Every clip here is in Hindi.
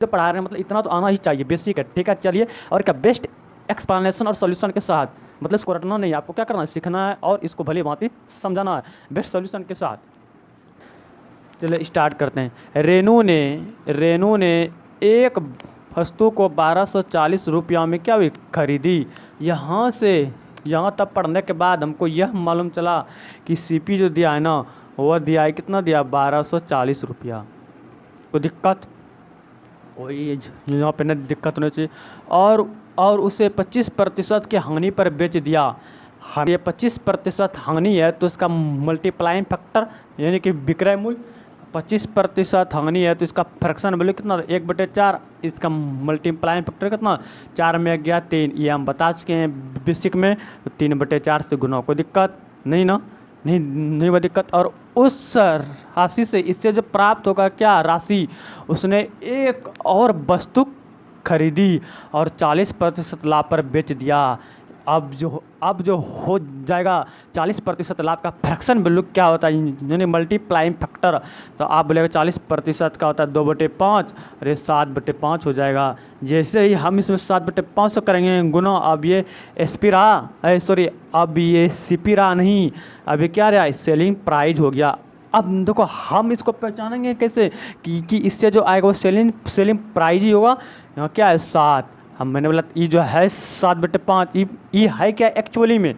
जो पढ़ा रहे हैं मतलब इतना तो आना ही चाहिए, बेसिक है, ठीक है। चलिए, और क्या बेस्ट एक्सप्लेनेशन और सॉल्यूशन के साथ, मतलब इसको रटना नहीं, आपको क्या करना है, सीखना है और इसको भली भांति समझाना है बेस्ट सॉल्यूशन के साथ। चलिए स्टार्ट करते हैं। रेनू ने एक वस्तु को 1240 रुपया में क्या हुई, खरीदी। यहाँ से यहाँ तक पढ़ने के बाद हमको यह मालूम चला कि सीपी जो दिया है ना, वह दिया है, कितना दिया, 1240 रुपया। कोई दिक्कत, कोई यहाँ पे नहीं दिक्कत होनी चाहिए। और उसे 25% की हानि पर बेच दिया। हम ये 25% हानि है तो इसका मल्टीप्लाइंग फैक्टर यानी कि विक्रय मूल्य, 25% हानि है तो इसका फ्रैक्शन वैल्यू कितना, 1/4। इसका मल्टीप्लाइंग फैक्टर कितना, 4 में गया 3, ये हम बता चुके हैं बेसिक में। तो 3/4 से गुना, कोई दिक्कत नहीं ना, नहीं वह दिक्कत। और उस राशि से इससे जो प्राप्त होगा क्या राशि, उसने एक और वस्तु खरीदी और 40% लाभ पर बेच दिया। अब जो हो जाएगा 40% लाभ का फ्रैक्शन वैल्यू क्या होता है, यानी मल्टीप्लाइंग फैक्टर। तो आप बोलेगा 40% का होता है 2/5, अरे 7/5 हो जाएगा। जैसे ही हम इसमें 7/5 से करेंगे गुना, अब ये एसपी रहा, सॉरी अब ये सीपी रहा नहीं, अब ये क्या रहा, सेलिंग प्राइस हो गया। अब देखो हम इसको पहचानेंगे कैसे कि इससे जो आएगा वो सेलिंग प्राइस ही होगा। यहाँ क्या है 7, हम मैंने बोला ये जो है 7/5, ये है क्या एक्चुअली में,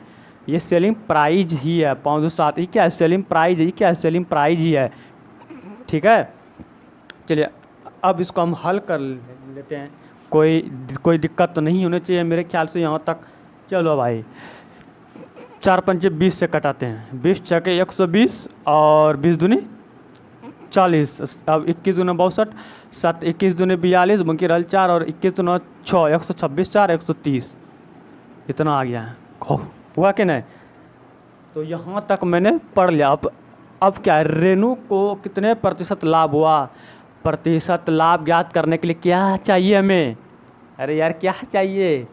ये सेलिंग प्राइस ही है। 5/7 ये क्या है, सेलिंग प्राइस, ये क्या है, सेलिंग प्राइस ही है, ठीक है। चलिए अब इसको हम हल कर लेते हैं, कोई दिक्कत तो नहीं होनी चाहिए मेरे ख्याल से यहाँ तक। चलो भाई, 4×5 20 से कटाते हैं, 20×6 120 और 20×2 40। अब 21×2 62, 7 21×2 42, बाकी रल 4 और 21×9 6, 126 4 130, इतना आ गया है। हुआ कि नहीं, तो यहाँ तक मैंने पढ़ लिया। अब क्या है, रेनू को कितने प्रतिशत लाभ हुआ, प्रतिशत लाभ ज्ञात करने के लिए क्या चाहिए हमें, अरे यार क्या चाहिए,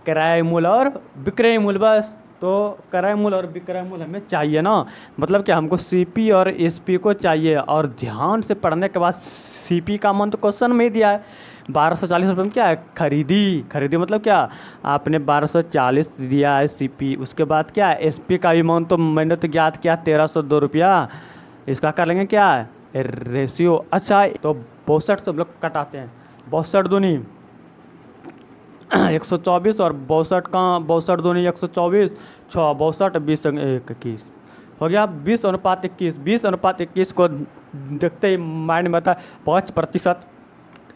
क्रय मूल्य और विक्रय मूल्य बस। तो क्रय मूल्य और विक्रय मूल्य हमें चाहिए ना, मतलब कि हमको सीपी और एसपी को चाहिए। और ध्यान से पढ़ने के बाद सीपी का मान तो क्वेश्चन में ही दिया है, 1240 रुपये में क्या है, खरीदी मतलब क्या, आपने 1240 दिया है सीपी, उसके बाद क्या है एसपी का भी मान तो मैंने तो ज्ञात किया 1302 रुपया। इसका कर लेंगे क्या है, रेशियो। अच्छा तो 62 से हम लोग कटाते हैं, 62 दूनी 124 और 62 का 62 दूनी 124, 6 62 20 21 हो गया, 20:21। 20:21 को देखते ही माइंड में आता है 5%,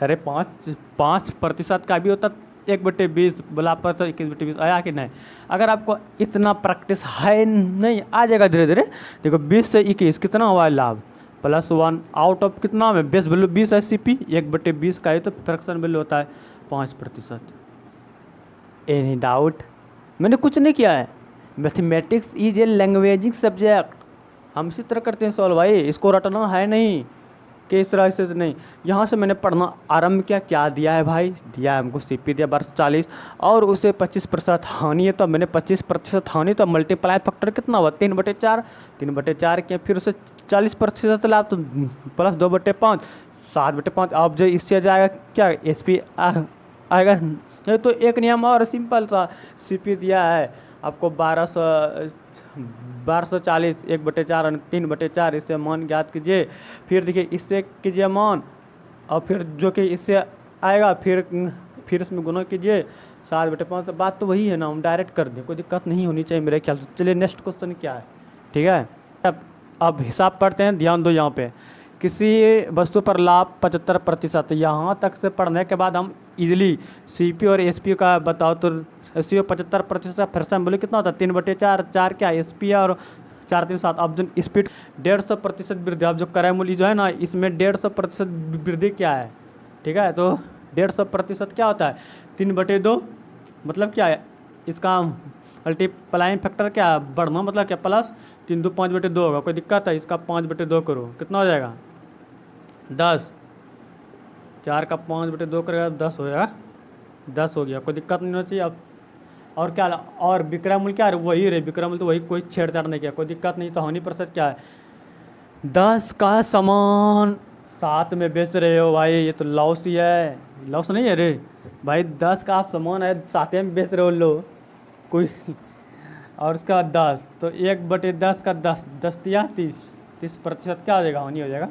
अरे 5% का भी होता 1/20, बोला पर तो 21/20 आया कि नहीं। अगर आपको इतना प्रैक्टिस है नहीं, आ जाएगा धीरे धीरे। देखो 20 से 21 कितना हुआ है लाभ, +1 आउट ऑफ कितना में बेस वैल्यू 20 है सीपी, 1/20 का ही तो फ्रैक्शन वैल्यू होता है 5%। एनी डाउट, मैंने कुछ नहीं किया है। मैथमेटिक्स इज ए लैंग्वेजिंग सब्जेक्ट, हम इसी तरह करते हैं सॉल्व भाई, इसको रटना है नहीं कि इस तरह से नहीं। यहाँ से मैंने पढ़ना आरंभ किया, क्या दिया है भाई, दिया है हमको सीपी दिया 1240 और उसे 25% हानि है, तो मैंने 25% हानि तो मल्टीप्लाई फैक्टर कितना हुआ 3/4, 3/4 किया, फिर उसे 40% लाभ तो +2/5, 7/5। अब जो इससे जाएगा क्या एसपी आएगा, ये तो एक नियम और सिंपल सा, सीपी दिया है आपको 1240, 1/4 और 3/4, इससे मान ज्ञात कीजिए। फिर देखिए इससे कीजिए मान, और फिर जो कि इससे आएगा फिर इसमें गुना कीजिए 7/5। बात तो वही है ना, हम डायरेक्ट कर दें, कोई दिक्कत नहीं होनी चाहिए मेरे ख्याल से। चलिए नेक्स्ट क्वेश्चन क्या है, ठीक है। अब हिसाब पढ़ते हैं, ध्यान दो यहाँ पे, किसी वस्तु पर लाभ 75%। यहाँ तक से पढ़ने के बाद हम इजीली सीपी और एसपी का बताओ तो रेशियो 75% फ्रैक्शन बोले कितना होता है 3/4, 4 क्या एसपी और 4 3 7। अब जो स्पीड 150% वृद्धि, अब जो क्रय मूल्य जो है ना इसमें 150% वृद्धि क्या है, ठीक है। तो 150% क्या होता है 3/2, मतलब क्या है इसका मल्टीप्लाइंग फैक्टर क्या है, बढ़ना मतलब क्या, +3 2 5/2 होगा, कोई दिक्कत है, इसका 5/2 करो, कितना हो जाएगा 10, 4 का 5/2 करेगा 10 हो जाएगा, 10 हो गया, कोई दिक्कत नहीं होना चाहिए। अब और क्या, और विक्रय मूल्य क्या है, वही रहे विक्रय मूल्य, तो वही, कोई छेड़छाड़ नहीं किया, कोई दिक्कत नहीं। तो हानि प्रतिशत क्या है 10 का समान साथ में बेच रहे हो भाई, ये तो लॉस ही है। लॉस नहीं है रे भाई, 10 का आप सामान है साथ में बेच रहे हो लो कोई। और उसका 10 तो 1/10 का 10, 10 या 30% क्या हो जाएगा, हानि हो जाएगा।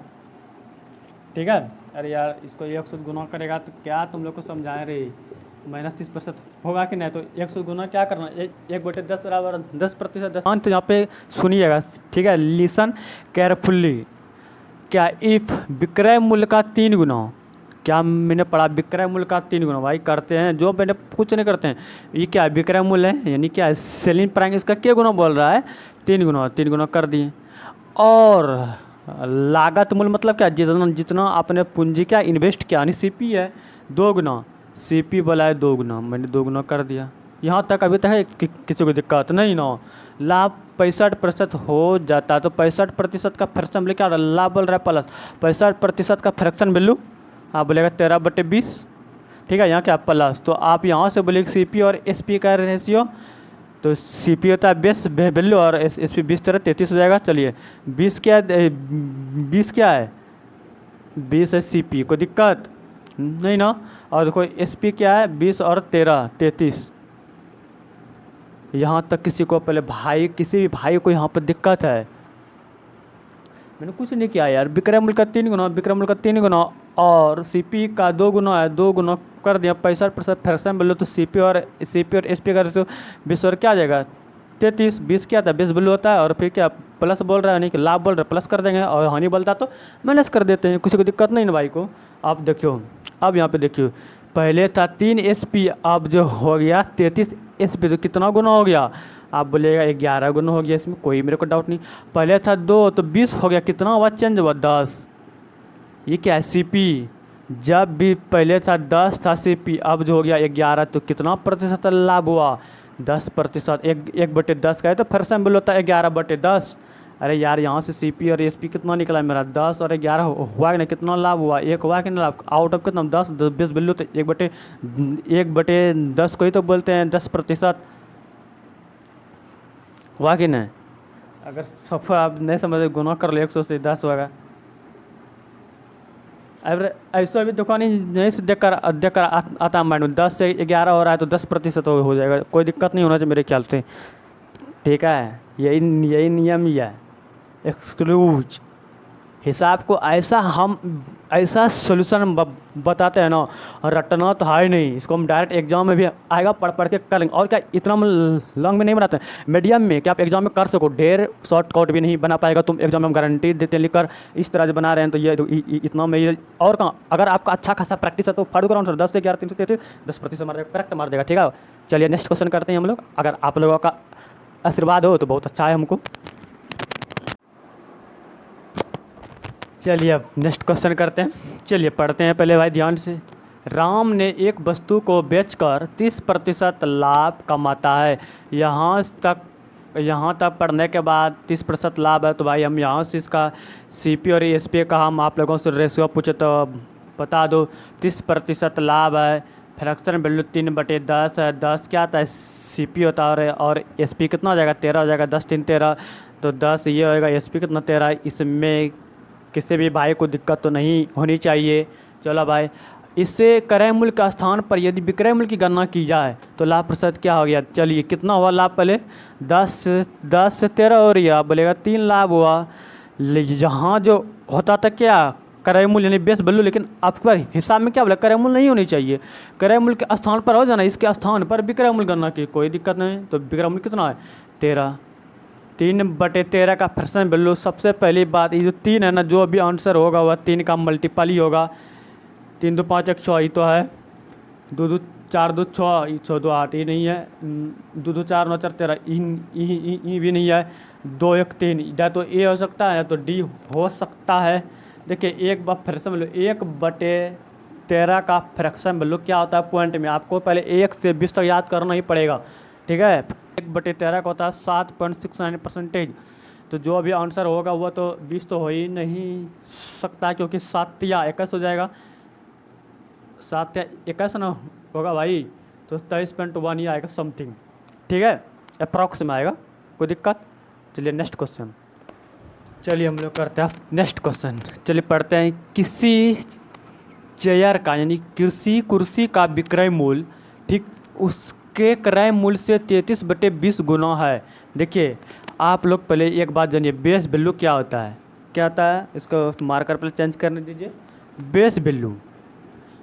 ठीक है। अरे यार इसको 100 गुना करेगा तो क्या तुम लोग को समझाएं रे, -30% होगा कि नहीं। तो 100 गुना क्या करना, 1/10 बराबर 10%। तो यहाँ पे सुनिएगा, ठीक है, लिसन केयरफुल्ली। क्या इफ़ विक्रय मूल्य का 3 गुना, क्या मैंने पढ़ा विक्रय मूल्य का 3 गुना, भाई करते हैं जो मैंने कुछ नहीं करते हैं। ये क्या है, विक्रय मूल्य है यानी क्या है, सेलिंग प्राइस, इसका क्या गुना बोल रहा है, 3 गुना, 3 गुना कर दिए। और लागत मूल्य मतलब क्या, जितना जितना आपने पूंजी क्या इन्वेस्ट किया यानी सीपी है 2 गुना, सीपी बोला है 2 गुना, मैंने 2 गुना कर दिया। यहाँ तक अभी तक है किसी को दिक्कत नहीं ना। लाभ 65% हो जाता है तो 65% का फ्रैक्शन वैल्यू क्या हो रहा है, लाभ बोल रहा है प्लस 65% का फ्रैक्शन वैल्यू आप बोलेगा 13/20। ठीक है, यहाँ क्या प्लस, तो आप यहाँ से बोलेगा सीपी और एसपी का रेशियो, तो सीपी होता है 20 वैल्यू और एसपी 20 13 33 हो जाएगा। चलिए 20 क्या है, 20 क्या है, 20 है सीपी, कोई दिक्कत नहीं ना। और देखो एसपी क्या है, 20 और 13 33। यहाँ तक किसी को पहले भाई, किसी भी भाई को यहाँ पर दिक्कत है, मैंने कुछ नहीं किया यार। विक्रय मूल्य का 3 गुना, विक्रय मूल्य का 3 गुना और सीपी का 2 गुना है, 2 गुना कर दिया 65% फ्रैक्शन वैल्यू, तो सीपी और एसपी का रेशियो 20 और क्या आ जाएगा 33। 20 क्या था, 20 वैल्यू होता है और फिर क्या प्लस बोल रहा है, नहीं कि लाभ बोल रहा है, प्लस कर देंगे और हानि बोलता तो माइनस कर देते हैं, किसी को दिक्कत नहीं ना भाई को। आप देखियो, अब यहाँ पे देखियो, पहले था 3 एसपी, अब जो हो गया 33 एसपी, तो कितना गुना हो गया, आप बोलेगा 11 गुना हो गया, इसमें कोई मेरे को डाउट नहीं। पहले था 2 तो 20 हो गया, कितना हुआ चेंज हुआ 10। ये क्या है सीपी, जब भी पहले था 10 था सीपी, अब जो हो गया 11, तो कितना प्रतिशत लाभ हुआ 10%। 1/10 का है तो फ्रैक्शन वैल्यू होता है 11/10। अरे यार यहाँ से सीपी और एसपी कितना निकला मेरा, 10 और 11 हुआ कि नहीं, कितना लाभ हुआ, 1 हुआ कि नहीं लाभ, आउट ऑफ कितना 10, 20 वैल्यू तो 1/10 को ही तो बोलते हैं 10%, हुआ कि नहीं। अगर सब आप नहीं समझे गुना कर लो 100 से 10 होगा। अगर ऐसा भी दुकान नहीं से देख कर आता माइंड में, 10 से 11 हो रहा है तो 10% हो जाएगा, कोई दिक्कत नहीं होना चाहिए मेरे ख्याल से। ठीक है, यही नियम ही है। एक्सक्लूज हिसाब को ऐसा सोल्यूशन बताते हैं ना, रटना तो है नहीं, इसको हम डायरेक्ट एग्जाम में भी आएगा, पढ़ पढ़ के कर लेंगे। और क्या इतना लॉन्ग में नहीं बनाते हैं, मीडियम में कि आप एग्जाम में कर सको, ढेर शॉर्टकट भी नहीं बना पाएगा तुम एग्जाम में, हम गारंटी देते हैं लिखकर। इस तरह से बना रहे हैं तो ये इतना में ये और कहाँ, अगर आपका अच्छा खासा प्रैक्टिस है तो फाड़ू ग्राउंड सर 10 से 11 333 10% मार देगा, करेक्ट मार देगा। ठीक है, चलिए नेक्स्ट क्वेश्चन करते हैं हम लोग, अगर आप लोगों का आशीर्वाद हो तो बहुत अच्छा है हमको। चलिए अब नेक्स्ट क्वेश्चन करते हैं, चलिए पढ़ते हैं पहले भाई ध्यान से। राम ने एक वस्तु को बेचकर 30% लाभ कमाता है। यहाँ तक पढ़ने के बाद 30% लाभ है, तो भाई हम यहाँ से इसका सीपी और एसपी का हम आप लोगों से रेशियो पूछे तो बता दो। 30% लाभ है, फ्रैक्शन वैल्यू 3/10 है, 10 क्या आता है सीपी होता है और एसपी कितना हो जाएगा 13 हो जाएगा, 10 3 13, तो 10 ये होएगा, एसपी कितना 13। इसमें किसी भी भाई को दिक्कत तो नहीं होनी चाहिए। चलो भाई, इससे क्रय मूल्य का स्थान पर यदि विक्रय मूल्य की गणना की जाए तो लाभ प्रतिशत क्या हो गया, चलिए कितना हुआ लाभ, पहले 10 से 13 हो रही है, आप बोलेगा 3 लाभ हुआ। यहाँ जो होता था क्या क्रय मूल्य यानी बेस वैल्यू, लेकिन आपके पास हिसाब में क्या बोला क्रय मूल्य नहीं होनी चाहिए, क्रय मूल्य के स्थान पर हो जाना, इसके स्थान पर विक्रय मूल्य गणना की कोई दिक्कत नहीं। तो विक्रय मूल्य कितना है 13, 3/13 का फ्रैक्शन वैल्यू। सबसे पहली बात ये जो 3 है ना, जो भी आंसर होगा वह 3 का मल्टीपल ही होगा। 3 2 5 1 6 ही तो है, 2 2 4 2 6 6 2 8 ये नहीं है, 2 2 4 9 4 13 ई भी नहीं है, 2 1 3 या तो ए हो सकता है या तो डी हो सकता है। देखिए एक बार फ्रैक्शन वैल्यू 1/13 का फ्रैक्शन वैल्यू क्या होता है पॉइंट में, आपको पहले 1 से 20 तक याद करना ही पड़ेगा। ठीक है, 1/13 का होता है 7.69%। तो जो अभी आंसर होगा वह तो 20 तो हो ही नहीं सकता, क्योंकि 7 या 21 हो जाएगा, 7 या 21 ना होगा भाई, तो 23.1 ही आएगा समथिंग। ठीक है, अप्रॉक्स में आएगा, कोई दिक्कत। चलिए नेक्स्ट क्वेश्चन। चलिए हम लोग करते हैं नेक्स्ट क्वेश्चन। चलिए पढ़ते हैं। किसी चेयर का यानी कुर्सी का विक्रय मूल्य, ठीक, उसके क्रय मूल्य से 33/20 गुना है। देखिए आप लोग पहले एक बात जानिए, बेस वैल्यू क्या होता है। क्या होता है, इसको मार्कर पर चेंज करने दीजिए। बेस वैल्यू,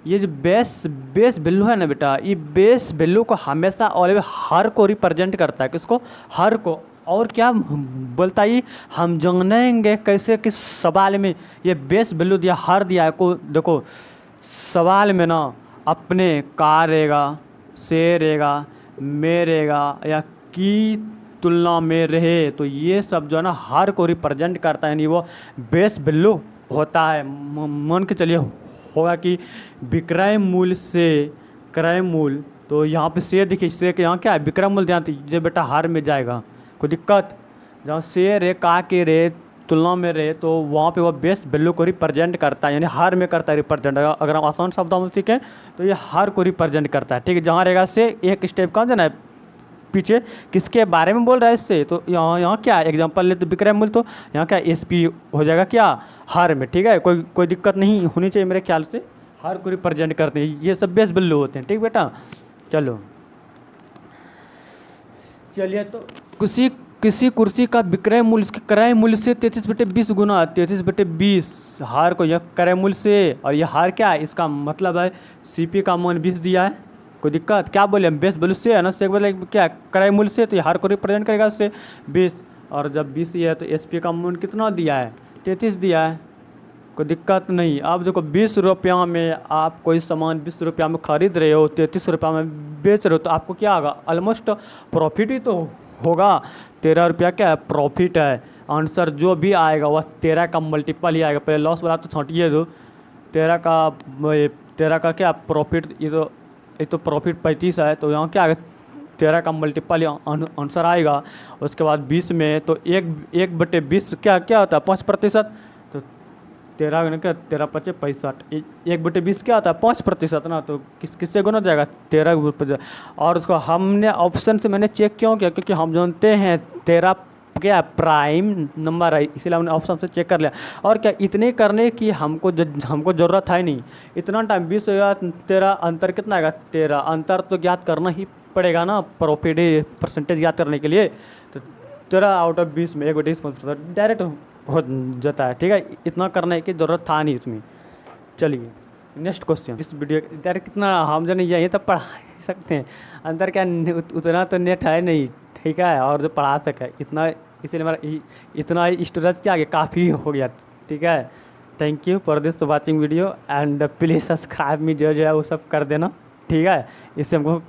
ये जो बेस वैल्यू है ना बेटा, ये बेस वैल्यू को हमेशा ऑलवेज हर को रिप्रेजेंट करता है। किसको? हर को। और क्या बोलता है, हम जानेंगे कैसे कि सवाल में ये बेस वैल्यू दिया, हर दिया है। को देखो सवाल में ना अपने का रहेगा, से रहेगा, में रहेगा या की तुलना में रहे, तो ये सब जो है ना हर को रिप्रेजेंट करता है, यानी वो बेस वैल्यू होता है। मान के चलिए होगा कि विक्रय मूल्य से क्रय मूल्य, तो यहाँ पे से देखिए, से के यहाँ क्या है, विक्रय मूल्य ध्यान दीजिए, ये बेटा हार में जाएगा, कोई दिक्कत। जहाँ से रे का के रे तुलना में रहे, तो वहाँ पे वो बेस वैल्यू को रिप्रेजेंट करता है, यानी हार में करता है रिप्रेजेंट। अगर हम आसान शब्दों में सीखें तो ये हार को रिप्रेजेंट करता है, ठीक है। जहाँ रहेगा से, एक स्टेप कहाँ जाना है, पीछे। किसके बारे में बोल रहा है इससे, तो यहाँ क्या एग्जांपल ले तो विक्रय मूल्य, तो यहाँ क्या एसपी हो जाएगा क्या, हार में, ठीक है। कोई दिक्कत नहीं होनी चाहिए मेरे ख्याल से। हार को रिप्रेजेंट करते हैं, ये सब बेस वैल्यू होते हैं, ठीक बेटा। चलो चलिए, तो किसी कुर्सी का विक्रय मूल्य इसके क्रय मूल्य से 33/20 गुना, 33/20 हार को यह क्रय मूल्य से, और यह हार क्या है, इसका मतलब है सीपी का मान 20 दिया है। कोई दिक्कत? क्या बोले, बेस वैल्यू से है ना, से बोले क्या क्रय मूल्य से, तो ये हार को रिप्रेजेंट करेगा उससे 20, और जब 20 ये है तो एसपी का मान कितना दिया है, 33 दिया है। कोई दिक्कत नहीं। अब देखो 20 रुपया में आप कोई सामान 20 रुपया में खरीद रहे हो, 33 रुपया में बेच रहे हो, तो आपको क्या होगा, ऑलमोस्ट प्रॉफिट ही तो होगा। 13 रुपया क्या है, प्रॉफिट है। आंसर जो भी आएगा वह 13 का मल्टीपल ही आएगा। पहले लॉस वाला तो छांटिए दो, 13 का क्या प्रॉफिट, ये तो प्रॉफिट 35 है, तो यहाँ क्या आएगा, 13 का मल्टीपल आंसर आएगा। उसके बाद 20 में तो 1/20 क्या क्या होता है, 5%। तो 13 क्या, 13×5 = 65, 1/20 क्या होता है, 5% ना, तो किससे गुना जाएगा, 13। और उसको हमने ऑप्शन से मैंने चेक क्यों किया, क्योंकि हम जानते हैं 13 क्या प्राइम नंबर है, इसीलिए हमने ऑप्शन से चेक कर लिया। और क्या इतने करने की हमको ज़रूरत है नहीं। इतना टाइम 20 या 13 अंतर कितना आएगा, 13 अंतर तो ज्ञात करना ही पड़ेगा ना, प्रॉफिट परसेंटेज ज्ञात करने के लिए। तो 13 आउट ऑफ 20 में 1/20 डायरेक्ट हो जाता है, ठीक है। इतना करने की ज़रूरत था नहीं इसमें। चलिए नेक्स्ट क्वेश्चन। इस वीडियो डायरेक्ट कितना हम जने यहीं तक पढ़ा सकते हैं, अंदर क्या उतना तो नेट है नहीं, ठीक है, और जो पढ़ा सके इतना, इसीलिए मेरा इतना स्टोरेज क्या आगे काफ़ी हो गया, ठीक है। Thank you for this watching video and please subscribe मी, जो है वो सब कर देना, ठीक है। इससे हमको